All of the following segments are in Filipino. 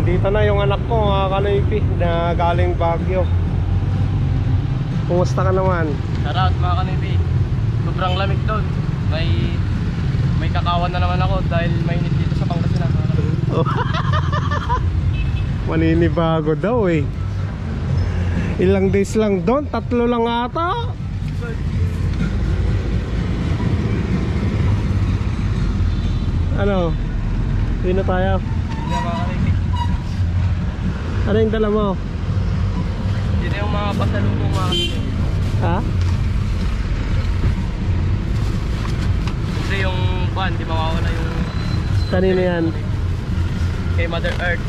Dito na yung anak ko mga kanoypi na galing Baguio. Kumusta ka naman? Shoutout mga kanoypi. Sobrang lamig doon. May kakawan na naman ako dahil mainit dito sa Pangasinan. Oh. Maninibago daw eh. Ilang days lang doon? 3 lang ata. Ano? Dito tayo. Hindi mga kanoypi. Ano yung dala mo? Dito yung mga pasalubong mga kanoypi. Ha? Kasi yung pan, di mawawala yung... Kanina yan? Kay Mother Earth.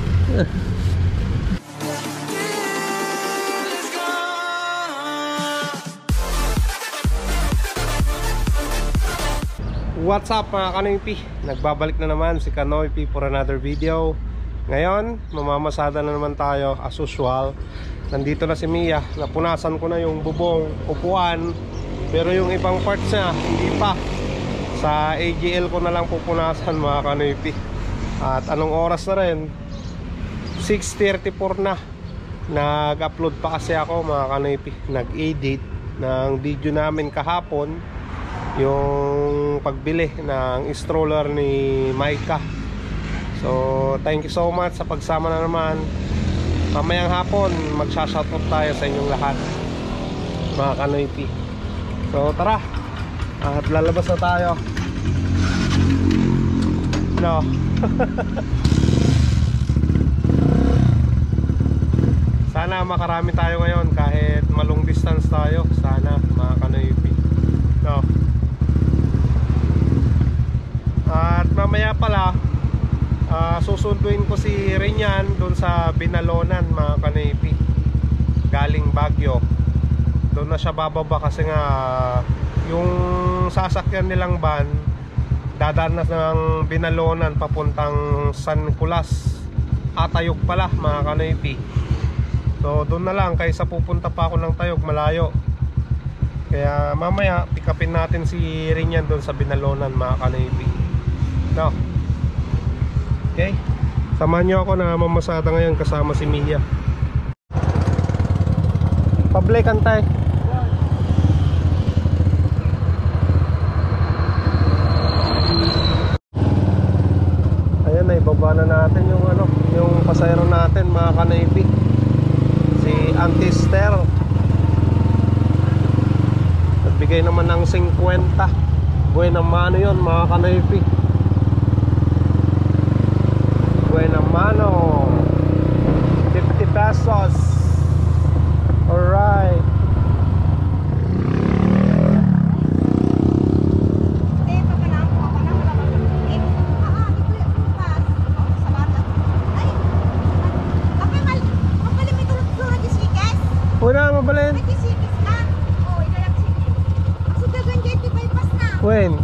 What's up mga kanoypi? Nagbabalik na naman si Kanoypi for another video. Ngayon, mamamasada na naman tayo as usual. Nandito na si Mia. Napunasan ko na yung bubong, upuan. Pero yung ibang parts niya, hindi pa. Sa AGL ko na lang pupunasan mga kanoypi. At anong oras na rin? 6:34 na. Nag-upload pa kasi ako mga kanoypi. Nag-edit ng video namin kahapon, yung pagbili ng stroller ni Maika. So thank you so much sa pagsama na naman. Mamayang hapon magsha-shoutout tayo sa inyong lahat mga kanoypi. So tara, at lalabas na tayo. No. Sana makarami tayo ngayon kahit malong distance tayo. Sana mga kanoypi. No. At mamaya pala susunduin ko si Rinyan doon sa Binalonan mga kanoypi, galing Baguio. Doon na siya bababa kasi nga yung sasakyan nilang van dadaan na ng Binalonan papuntang San Nicolas. Tayog pala mga kanoypi. So doon na lang kaysa pupunta pa ako ng Tayog, malayo. Kaya mamaya pick upin natin si Rinyan doon sa Binalonan mga kanoypi. No. Okay. Samahan nyo ako na mamasada ngayon kasama si Mia. Pable kantay. Ayan na, ibaba na natin yung yung pasayro natin mga kanoypi. Si Auntie Esther. Nagbigay naman ng 50. Buena mano yun mga kanoypi. Buena mano. 50 pesos. Alright. Wala mabalin. When?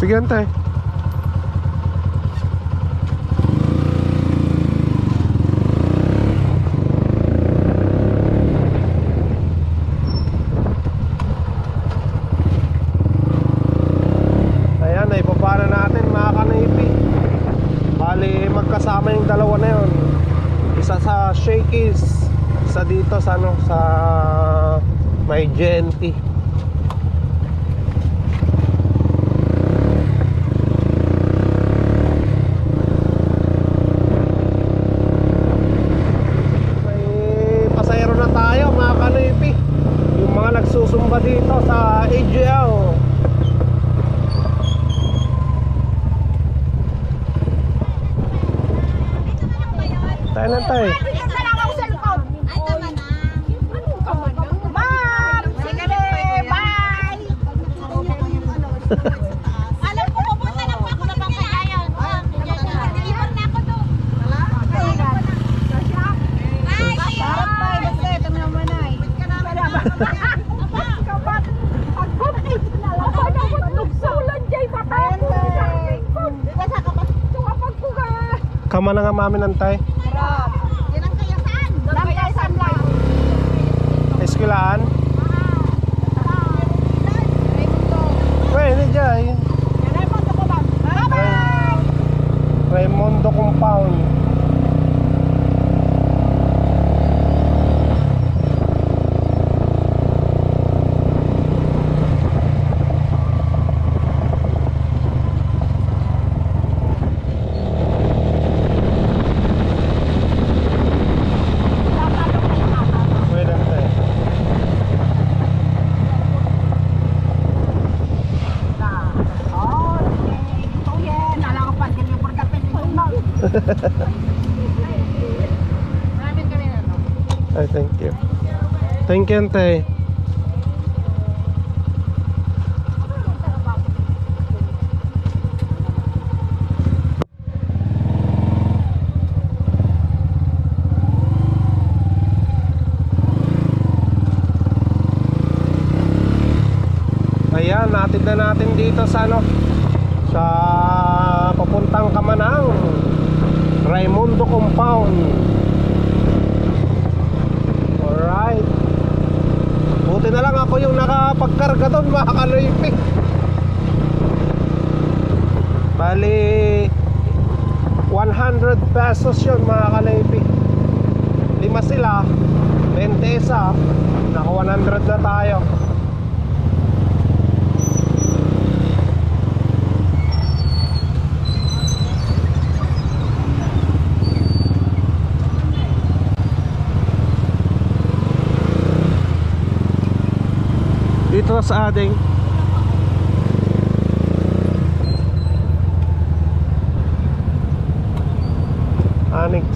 Sige, antay. Ayan, naibaba na natin mga kanaypi. Bali, magkasama yung dalawa na yun. Isa sa Shakey's, isa dito sa ano, sa may GNT. May pasahero na tayo mga kanaypi. Yung mga nagsusumba dito sa AGL. Tayo na tayo. Alam ko pupunta na po ako na Bangkayan. Deliver na ako doon. Bye! Basta ito naman ay. Kama na nga mami nantay. Eskulaan. Pwede dyan. Raimundo Compound. Pwede tayo. Ay, thank you. Thank you, ante. Ayan, natin na natin dito sa ano, sa papuntang Kamanang Raimundo Compound. Alright. Buti na lang ako yung nakapagkarga doon mga kanoypi. Bali 100 pesos yun mga kanoypi. 5 sila, 20 isa, naka 100 na tayo. Dito sa ating Annex.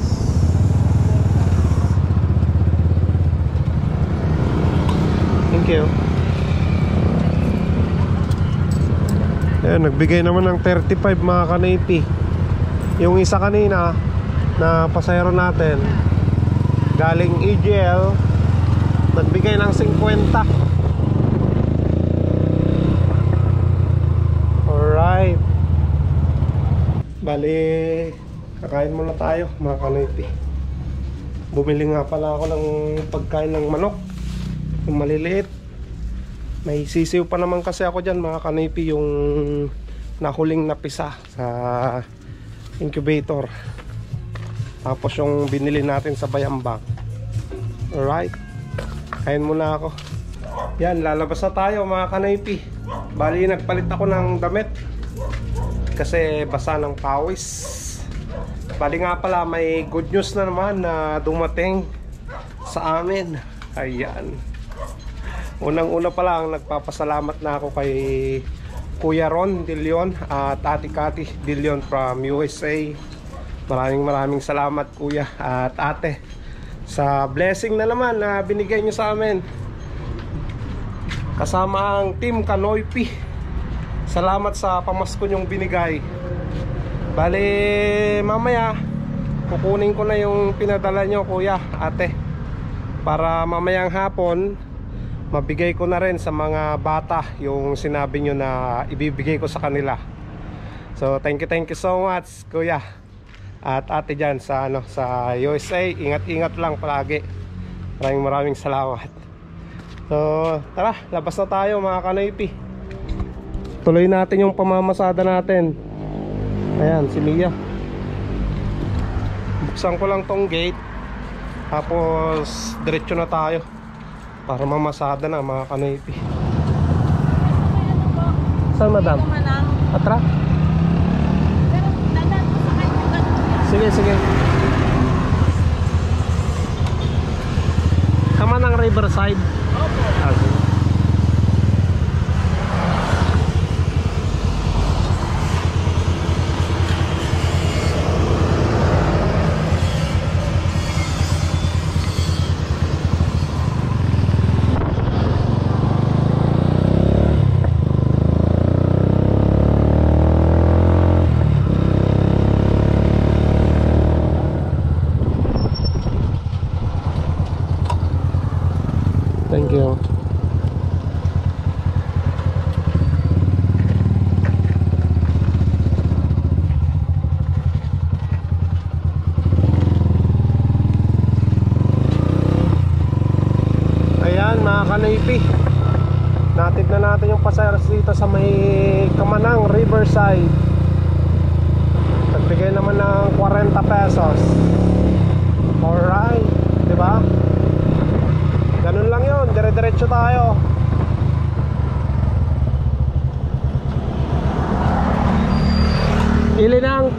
Thank you. Ayan, nagbigay naman ng 35 mga kanaypi. Yung isa kanina na pasahero natin galing EGL, nagbigay ng 50. Alright. Bali, kakain muna tayo mga kanaypi. Bumili nga pala ako ng pagkain ng manok, yung maliliit. May sisiw pa naman kasi ako dyan mga kanaypi, yung nahuling napisa sa incubator. Tapos yung binili natin sa Bayambang. Alright, kain muna ako. Yan, lalabas na tayo mga kanaypi. Bali, nagpalit ako ng damit kasi basa ng pawis. Bali nga pala, may good news na naman na dumating sa amin. Ayan. Unang-una pa lang, nagpapasalamat na ako kay Kuya Ron De Leon at Ate Cathy De Leon from USA. Maraming salamat Kuya at Ate sa blessing na naman na binigay nyo sa amin. Kasama ang Team Kanoypi. Salamat sa pamasko nyong binigay. Bali, mamaya kukunin ko na yung pinadala nyo Kuya, Ate, para mamayang hapon mabigay ko na rin sa mga bata yung sinabi nyo na ibibigay ko sa kanila. So thank you so much kuya at ate dyan sa, sa USA. Ingat-ingat lang palagi. Maraming salamat. So tara, labas na tayo mga kanoypi. Tuloy natin yung pamamasada natin. Ayan si Mia. Buksan ko lang tong gate, tapos diretso na tayo para mamasada na mga kanoypi. Saan madam? Atra? Sige. Tama ng Riverside. Opo. Okay. Thank you. Ayan mga kanoypi, natid na natin yung pasayeros dito sa may Kamanang Riverside. Nagbigay naman ng 40 pesos. Alright, diba? Ganun lang yun, dire-diretso tayo. Ili nang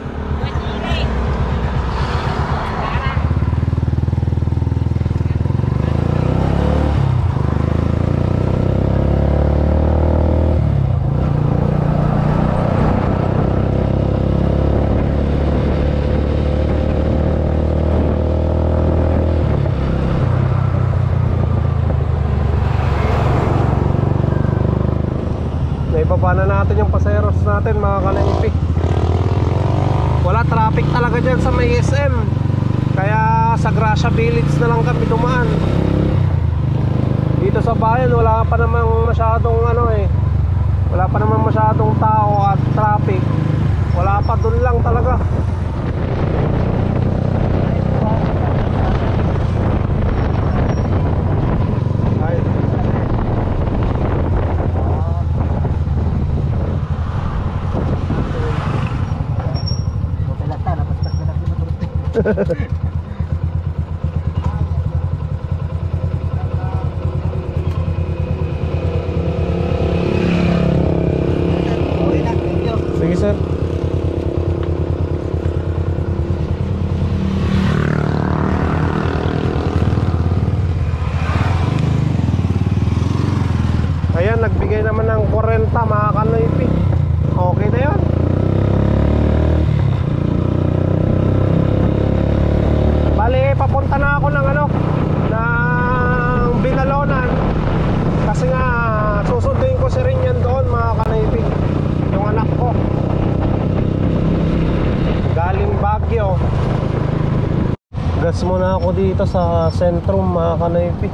ibaba na natin yung paseros natin mga kanoypi. Wala traffic talaga dyan sa may SM, kaya sa Gracia Village na lang kami dumaan. Dito sa bayan wala pa namang masyadong wala pa namang masyadong tao at traffic. Wala pa, dun lang talaga. Sige sir. Ayan, nagbigay naman ng 40 mga kanoypi. Okay na yan. Bali, papunta na ako ng ng Binalonan. Kasi nga susunduin ko si Rinyan doon mga kanoypi, yung anak ko galing Baguio. Gas muna ako dito sa sentrum mga kanoypi.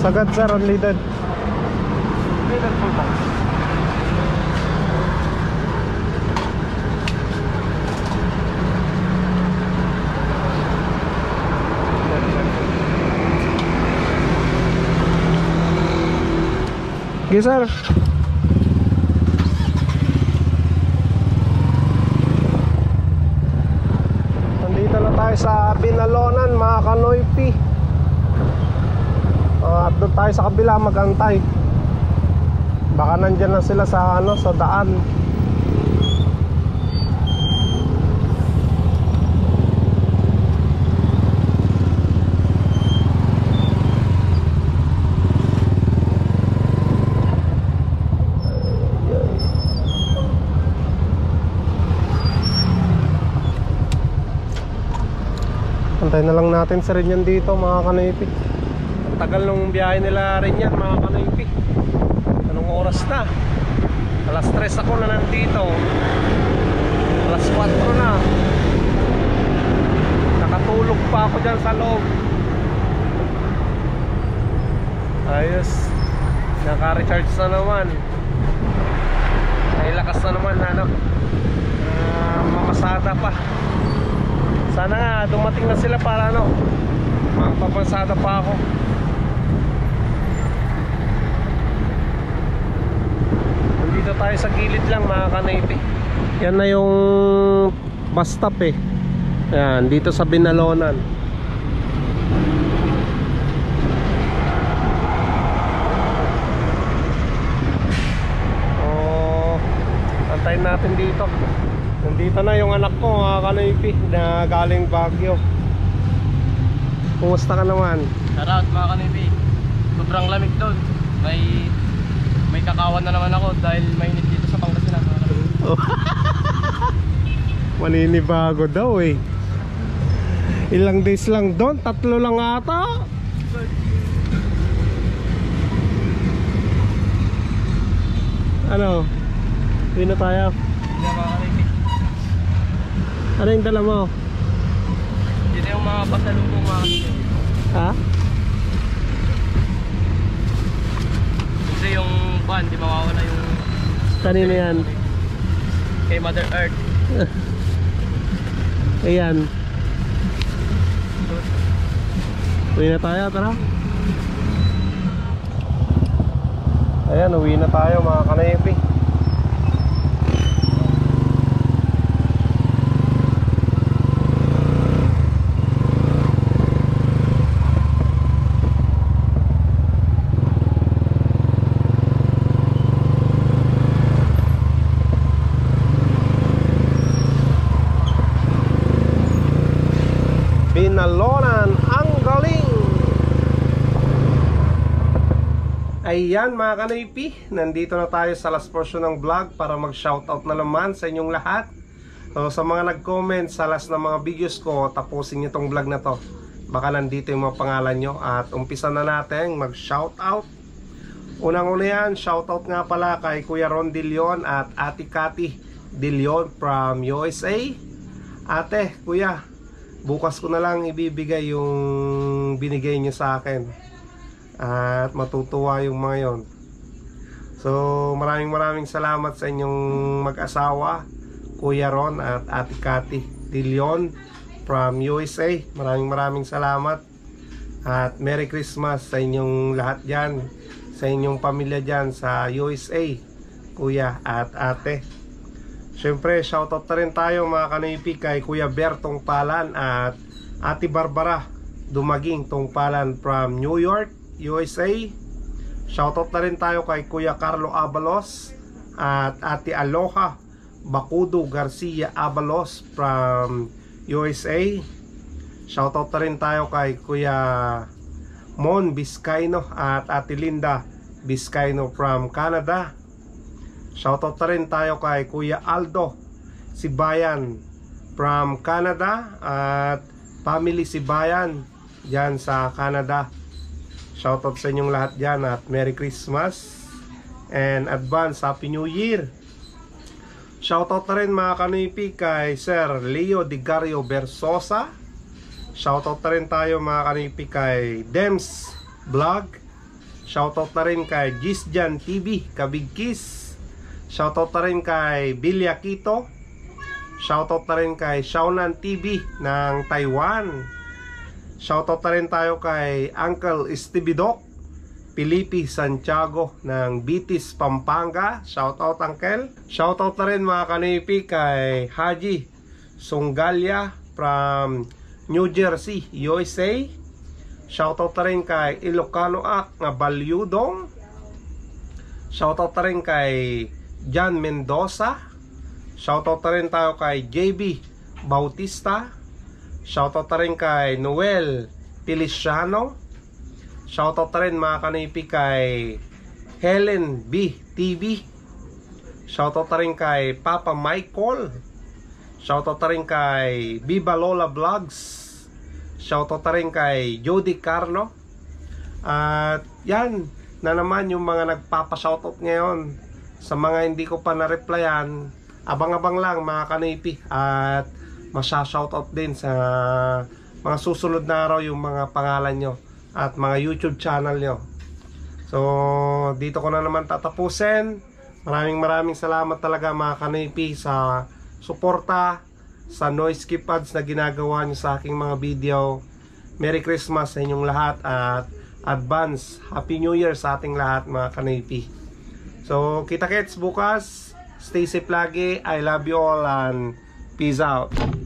Sagad sir, unleaded. Unleaded full tank. Okay sir. Nandito na tayo sa Binalonan mga kanoypi. At doon tayo sa kabila magantay. Baka nandyan na sila sa sa daan. Antayin na lang natin sa Rinyan dito mga kanoypi. Tagal nung biyahe nila rin yan mga kanoypi. Anong oras na? Alas 3 ako na nandito. Alas 4 na. Nakatulog pa ako dyan sa loob. Ayos. Naka-recharge na naman. Ay lakas na naman, ano. Mamasada pa. Sana nga dumating na sila para ano, makapapasada pa ako. Nandito tayo sa gilid lang mga kanaypi. Yan na yung bus stop eh. Yan, dito sa Binalonan. Antayin natin dito. Nandito na yung anak ko mga kanaypi na galing Baguio. Kumusta ka naman? Shoutout mga kanibi. Sobrang lamig doon. May kakawan na naman ako dahil mainit dito sa Pangasinan. Maninibago daw eh. Ilang days lang doon? 3 lang ata. Ano? Uwi na tayo. Hindi mga kanibi. Ano yung dala mo? Dito yung mga pasalubong mga kanibi. Ha? Kasi yung pan, di mawawala yung... Kanina yan. Kay Mother Earth. Ayan. Uwi na tayo, tara. Ayan, uwi na tayo mga kanaypi. Binalonan ang galing. Ayan mga kanaypi, nandito na tayo sa last portion ng vlog para mag shoutout na naman sa inyong lahat. So sa mga nag-comment sa last na mga videos ko, tapusin nyo tong vlog na to. Baka nandito yung mga pangalan nyo. At umpisa na natin mag shoutout. Unang-una yan, shoutout nga pala kay Kuya Ron De Leon at Ate Cathy De Leon from USA. Ate, Kuya, bukas ko na lang ibibigay yung binigay niyo sa akin. At matutuwa yung mga yon. So maraming salamat sa inyong mag-asawa, Kuya Ron at Ate Cathy De Leon from USA. Maraming salamat. At Merry Christmas sa inyong lahat dyan, sa inyong pamilya dyan sa USA, Kuya at Ate. Siyempre, shoutout na rin tayo mga kanaypi kay Kuya Bertong Palan at Ate Barbara Dumaging Tongpalan from New York, USA. Shoutout na rin tayo kay Kuya Carlo Abalos at Ate Aloha Bakudo Garcia Abalos from USA. Shoutout na rin tayo kay Kuya Mon Vizcaino at Ate Linda Vizcaino from Canada. Shoutout na rin tayo kay Kuya Aldo Sibayan from Canada at family Sibayan dyan sa Canada. Shoutout sa inyong lahat dyan at Merry Christmas and advance Happy New Year. Shoutout na rin mga kanaypi kay Sir Leo Digario Bersosa. Shoutout na rin tayo mga kanaypi kay Dems Vlog. Shoutout na rin kay Gisjan TV Kabigkis. Shoutout na rin kay Bilya Quito. Shoutout na rin kay Shaonan TV ng Taiwan. Shoutout na rin tayo kay Uncle Estibidok Pilipi Santiago ng Bitis, Pampanga. Shoutout Uncle. Shoutout na rin mga kanaypi kay Haji Sunggalya from New Jersey, USA. Shoutout na rin kay Ilocano Ak nga Balyudong. Shoutout na rin kay John Mendoza. Shoutout na rin tayo kay JB Bautista. Shoutout na rin kay Noel Feliciano. Shoutout na rin mga kanaypi kay Helen B TV. Shoutout na rin kay Papa Michael. Shoutout na rin kay Viva Lola Vlogs. Shoutout na rin kay Jody Carno. At yan na naman yung mga nagpapa-shoutout ngayon Sa mga hindi ko pa na-replyan, abang-abang lang mga kanipi. At masya-shoutout din sa mga susunod na araw yung mga pangalan nyo at mga YouTube channel nyo. So dito ko na naman tatapusin. Maraming salamat talaga mga kanipi sa suporta sa noise skip ads na ginagawa nyo sa aking mga video. Merry Christmas sa inyong lahat at advance Happy New Year sa ating lahat mga kanipi. So kita-kits bukas. Stay safe lagi. I love you all and peace out.